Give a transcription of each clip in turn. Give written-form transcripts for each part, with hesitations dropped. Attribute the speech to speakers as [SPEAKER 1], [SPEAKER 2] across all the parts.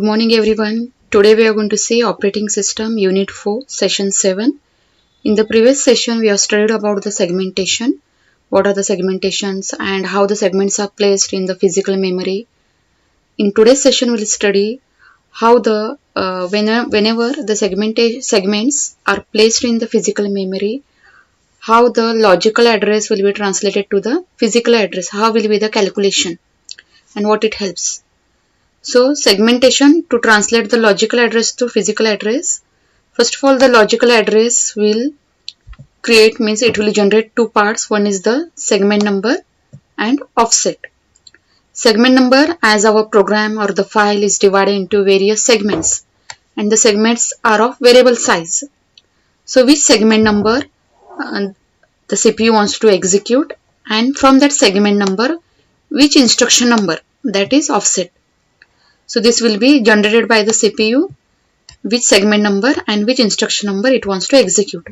[SPEAKER 1] Good morning everyone. Today we are going to see operating system unit 4 session 7. In the previous session we have studied about the segmentation. What are the segmentations and how the segments are placed in the physical memory. In today's session we will study how the whenever the segments are placed in the physical memory, how the logical address will be translated to the physical address, how will be the calculation and what it helps. So segmentation to translate the logical address to physical address. First of all, the logical address will create means it will generate two parts. One is the segment number and offset. Segment number, as our program or the file is divided into various segments and the segments are of variable size. So which segment number the CPU wants to execute, and from that segment number which instruction number, that is offset. So this will be generated by the CPU, which segment number and which instruction number it wants to execute.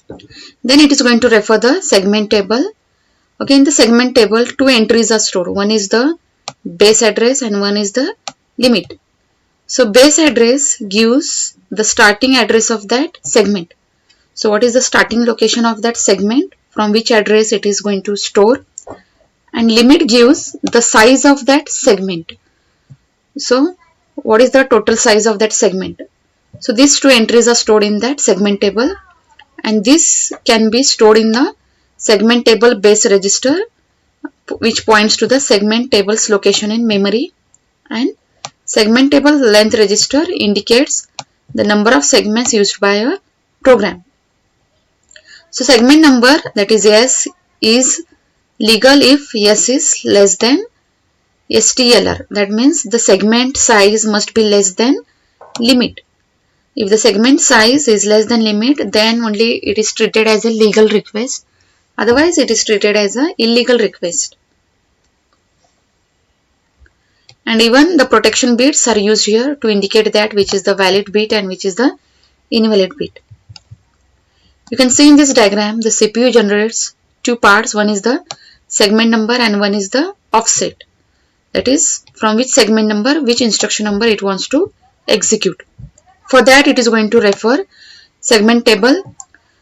[SPEAKER 1] Then it is going to refer the segment table. Okay, in the segment table, two entries are stored. One is the base address and one is the limit. So base address gives the starting address of that segment. So what is the starting location of that segment, from which address it is going to store, and limit gives the size of that segment. So what is the total size of that segment? So these two entries are stored in that segment table, and this can be stored in the segment table base register, which points to the segment table's location in memory, and segment table length register indicates the number of segments used by a program. So segment number, that is S, is legal if S is less than STLR. That means the segment size must be less than limit. If the segment size is less than limit, then only it is treated as a legal request. Otherwise it is treated as an illegal request. And even the protection bits are used here to indicate that which is the valid bit and which is the invalid bit. You can see in this diagram the CPU generates two parts. One is the segment number and one is the offset. That is, from which segment number, which instruction number it wants to execute. For that it is going to refer segment table.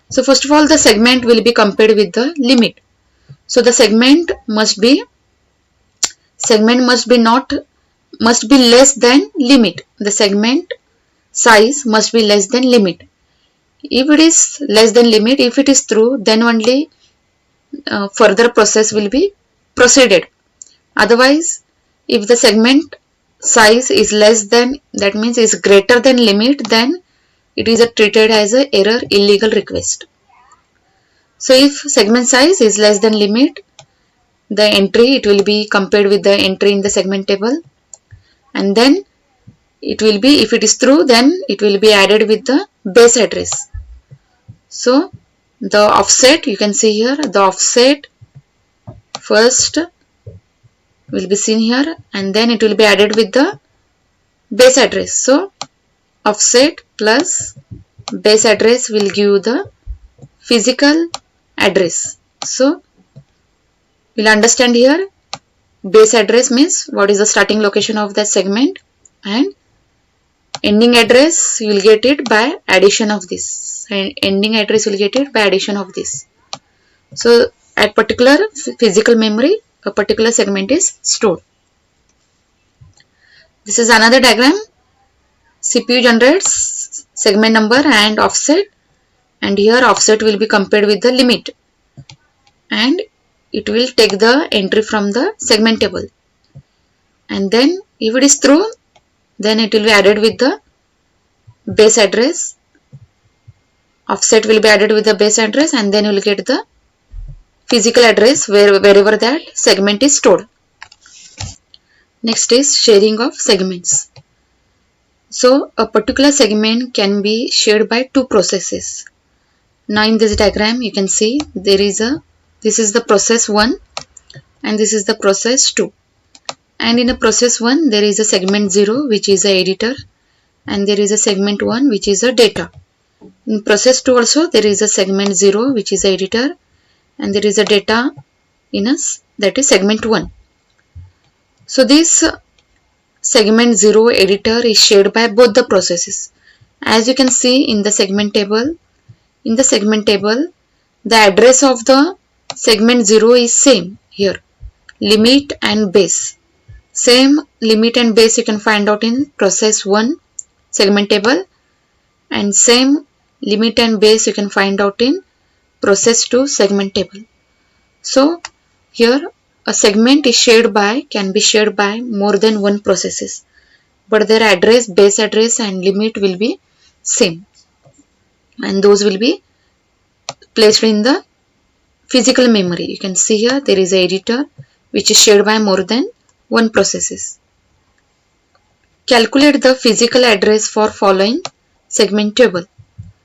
[SPEAKER 1] So first of all, the segment will be compared with the limit. So the segment must be less than limit. The segment size must be less than limit. If it is less than limit, if it is true, then only further process will be proceeded. Otherwise, if the segment size is less than, that means is greater than limit, then it is treated as an error illegal request. So if segment size is less than limit, the entry, it will be compared with the entry in the segment table, and then it will be, if it is true, then it will be added with the base address. So the offset, you can see here, the offset first will be seen here, and then it will be added with the base address. So offset plus base address will give the physical address. So we'll understand here, base address means what is the starting location of that segment, and ending address you will get it by addition of this, and ending address you will get it by addition of this. So at particular physical memory, a particular segment is stored. This is another diagram. CPU generates segment number and offset, and here offset will be compared with the limit, and it will take the entry from the segment table, and then if it is true, then it will be added with the base address. Offset will be added with the base address, and then you will get the physical address wherever that segment is stored. Next is sharing of segments. So a particular segment can be shared by two processes. Now in this diagram you can see this is the process 1 and this is the process 2. And in a process 1 there is a segment 0 which is a editor, and there is a segment 1 which is a data. In process 2 also there is a segment 0 which is a editor, and there is a data in us, that is segment 1. So this segment 0 editor is shared by both the processes. As you can see in the segment table, the address of the segment 0 is same here, limit and base. Same limit and base you can find out in process 1 segment table, and same limit and base you can find out in process 2 segment table. So here a segment is can be shared by more than one processes, but their address, base address and limit will be same, and those will be placed in the physical memory. You can see here there is an editor which is shared by more than one processes. Calculate the physical address for following segment table.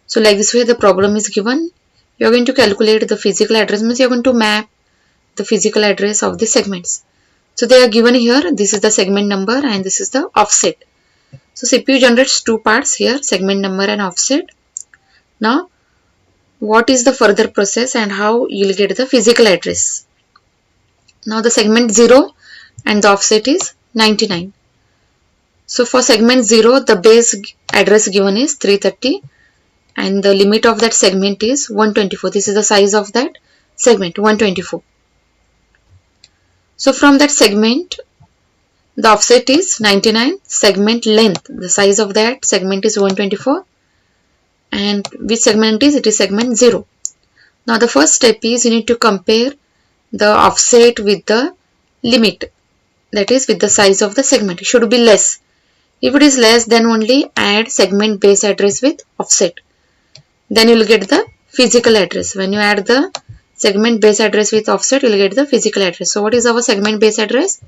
[SPEAKER 1] So like this way the problem is given. You are going to calculate the physical address, means you are going to map the physical address of the segments. So they are given here. This is the segment number and this is the offset. So CPU generates two parts here, segment number and offset. Now what is the further process and how you will get the physical address? Now the segment 0 and the offset is 99. So for segment 0 the base address given is 330 and the limit of that segment is 124. This is the size of that segment, 124. So from that segment the offset is 99, segment length, the size of that segment is 124, and which segment is it? Is segment 0. Now the first step is you need to compare the offset with the limit, that is with the size of the segment. It should be less. If it is less, then only add segment base address with offset. Then you will get the physical address. When you add the segment base address with offset, you will get the physical address. So what is our segment base address?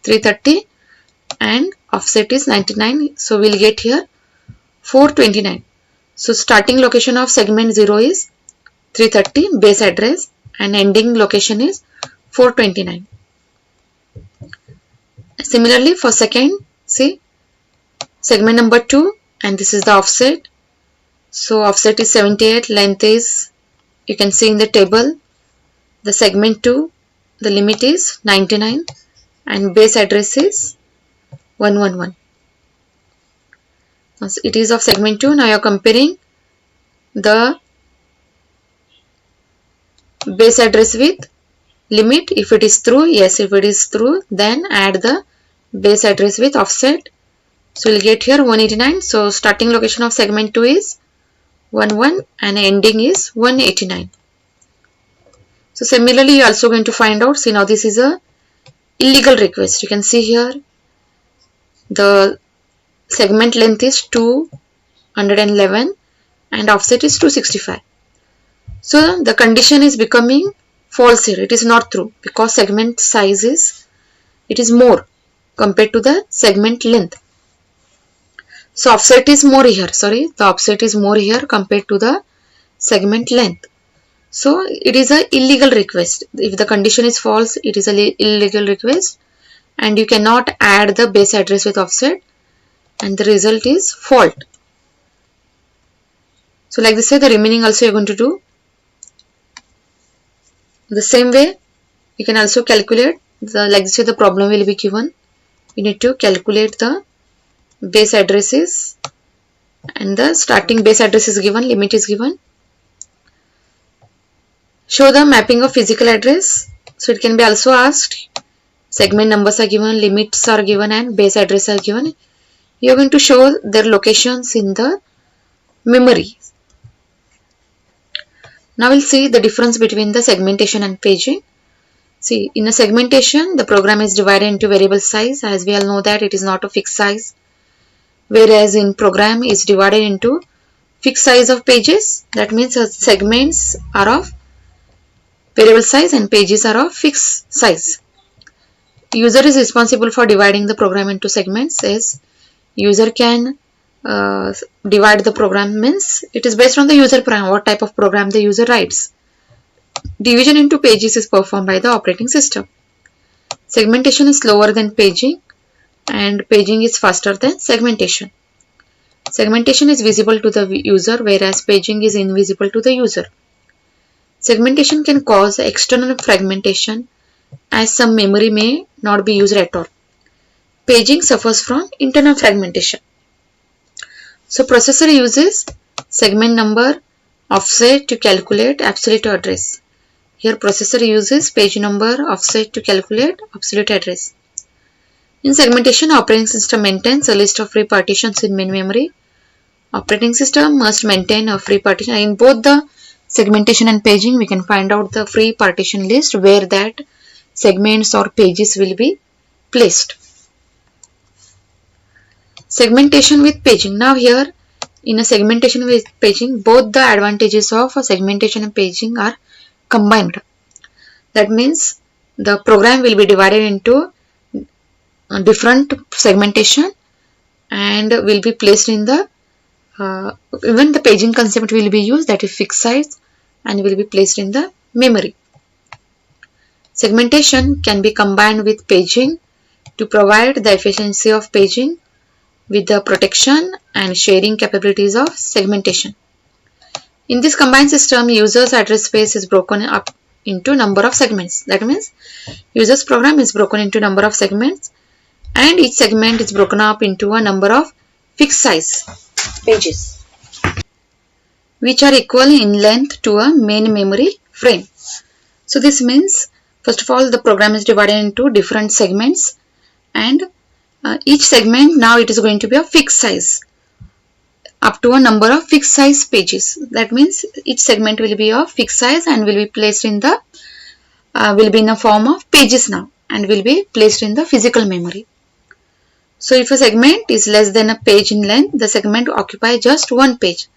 [SPEAKER 1] 330 and offset is 99. So we will get here 429. So starting location of segment 0 is 330 base address and ending location is 429. Similarly for second, see segment number 2 and this is the offset. So offset is 78, length is, you can see in the table, the segment 2, the limit is 99 and base address is 111. So it is of segment 2. Now you are comparing the base address with limit. If it is true, yes, if it is true, then add the base address with offset. So we'll get here 189. So starting location of segment 2 is 11 and ending is 189. So similarly you are also going to find out, see now this is a illegal request. You can see here the segment length is 211 and offset is 265. So the condition is becoming false here. It is not true because segment size is, it is more compared to the segment length. So offset is more here, the offset is more here compared to the segment length. So it is a illegal request. If the condition is false, it is an illegal request and you cannot add the base address with offset and the result is fault. So like this way the remaining also you are going to do. The same way you can also calculate the, like this way the problem will be given. You need to calculate the base addresses and the starting base address is given, limit is given. Show the mapping of physical address. So it can be also asked, segment numbers are given, limits are given and base address are given. You are going to show their locations in the memory. Now we'll see the difference between the segmentation and paging. See, in a segmentation the program is divided into variable size, as we all know that it is not a fixed size, whereas in program is divided into fixed size of pages. That means segments are of variable size and pages are of fixed size. User is responsible for dividing the program into segments. As user can divide the program, means it is based on the user program, what type of program the user writes. Division into pages is performed by the operating system. Segmentation is slower than paging and paging is faster than segmentation. Segmentation is visible to the user, whereas paging is invisible to the user. Segmentation can cause external fragmentation as some memory may not be used at all. Paging suffers from internal fragmentation. So processor uses segment number offset to calculate absolute address. Here processor uses page number offset to calculate absolute address. In segmentation, operating system maintains a list of free partitions in main memory. Operating system must maintain a free partition. In both the segmentation and paging, we can find out the free partition list where that segments or pages will be placed. Segmentation with paging. Now here in a segmentation with paging, both the advantages of a segmentation and paging are combined. That means the program will be divided into different segmentation and will be placed in the even the paging concept will be used, that is fixed size, and will be placed in the memory. Segmentation can be combined with paging to provide the efficiency of paging with the protection and sharing capabilities of segmentation. In this combined system, user's address space is broken up into number of segments. That means user's program is broken into number of segments and each segment is broken up into a number of fixed size pages which are equal in length to a main memory frame. So this means first of all the program is divided into different segments and each segment now it is going to be a fixed size up to a number of fixed size pages. That means each segment will be of fixed size and will be placed in the will be in a form of pages now and will be placed in the physical memory. So if a segment is less than a page in length, the segment occupies just one page.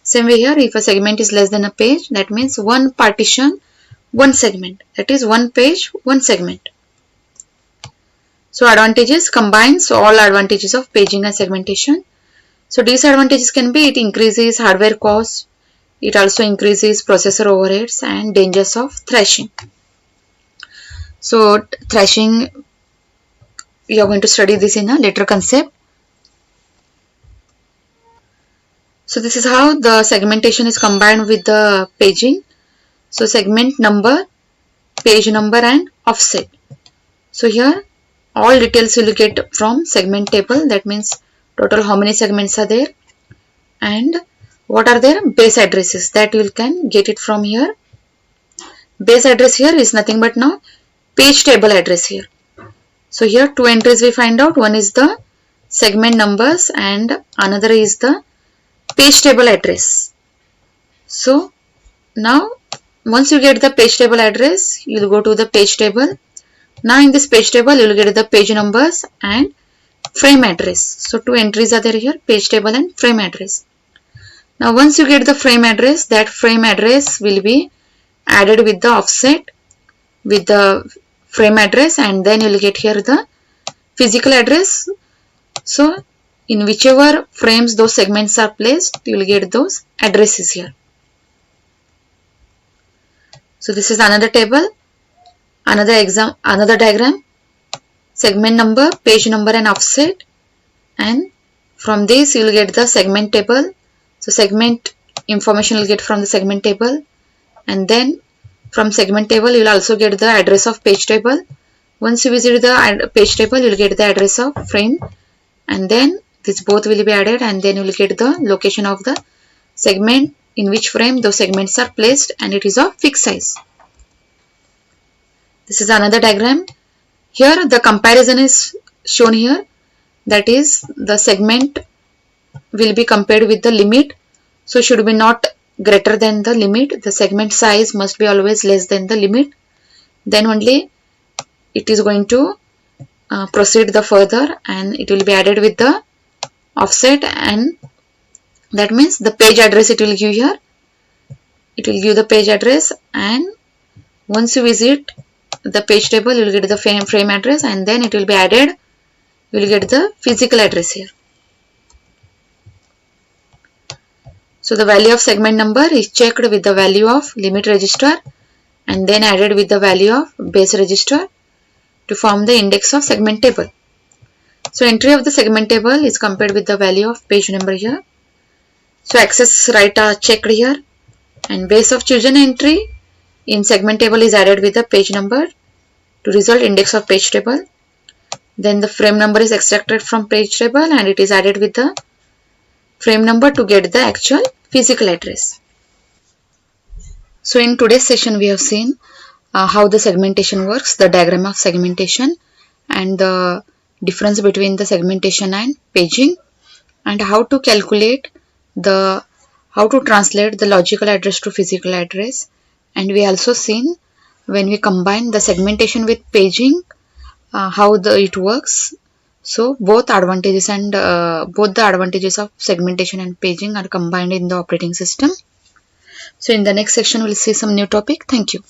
[SPEAKER 1] Same way here, if a segment is less than a page, that means one partition, one segment. That is one page, one segment. So advantages combines all advantages of paging and segmentation. So disadvantages can be it increases hardware cost, it also increases processor overheads and dangers of thrashing. So thrashing, you are going to study this in a later concept. So this is how the segmentation is combined with the paging. So segment number, page number and offset. So here all details you will get from segment table. That means total how many segments are there and what are their base addresses, that you can get it from here. Base address here is nothing but now page table address here. So here two entries we find out, one is the segment numbers and another is the page table address. So now once you get the page table address, you will go to the page table. Now in this page table you will get the page numbers and frame address. So two entries are there here, page table and frame address. Now once you get the frame address, that frame address will be added with the offset with the frame address and then you will get here the physical address. So in whichever frames those segments are placed, you will get those addresses here. So this is another table, another diagram, segment number, page number and offset, and from this you will get the segment table. So segment information you will get from the segment table and then from segment table you will also get the address of page table. Once you visit the page table you will get the address of frame and then this both will be added and then you will get the location of the segment in which frame those segments are placed and it is of fixed size. This is another diagram. Here the comparison is shown here, that is the segment will be compared with the limit. So should be not greater than the limit, the segment size must be always less than the limit, then only it is going to proceed the further and it will be added with the offset, and that means the page address it will give here, it will give the page address and once you visit the page table you will get the frame address and then it will be added, you will get the physical address here. So the value of segment number is checked with the value of limit register and then added with the value of base register to form the index of segment table. So entry of the segment table is compared with the value of page number here. So access right are checked here and base of chosen entry in segment table is added with the page number to result index of page table. Then the frame number is extracted from page table and it is added with the frame number to get the actual physical address. So in today's session we have seen how the segmentation works, the diagram of segmentation, and the difference between the segmentation and paging, and how to calculate how to translate the logical address to physical address. And we also seen when we combine the segmentation with paging, how it works. So both the advantages of segmentation and paging are combined in the operating system. So in the next section we'll see some new topic. Thank you.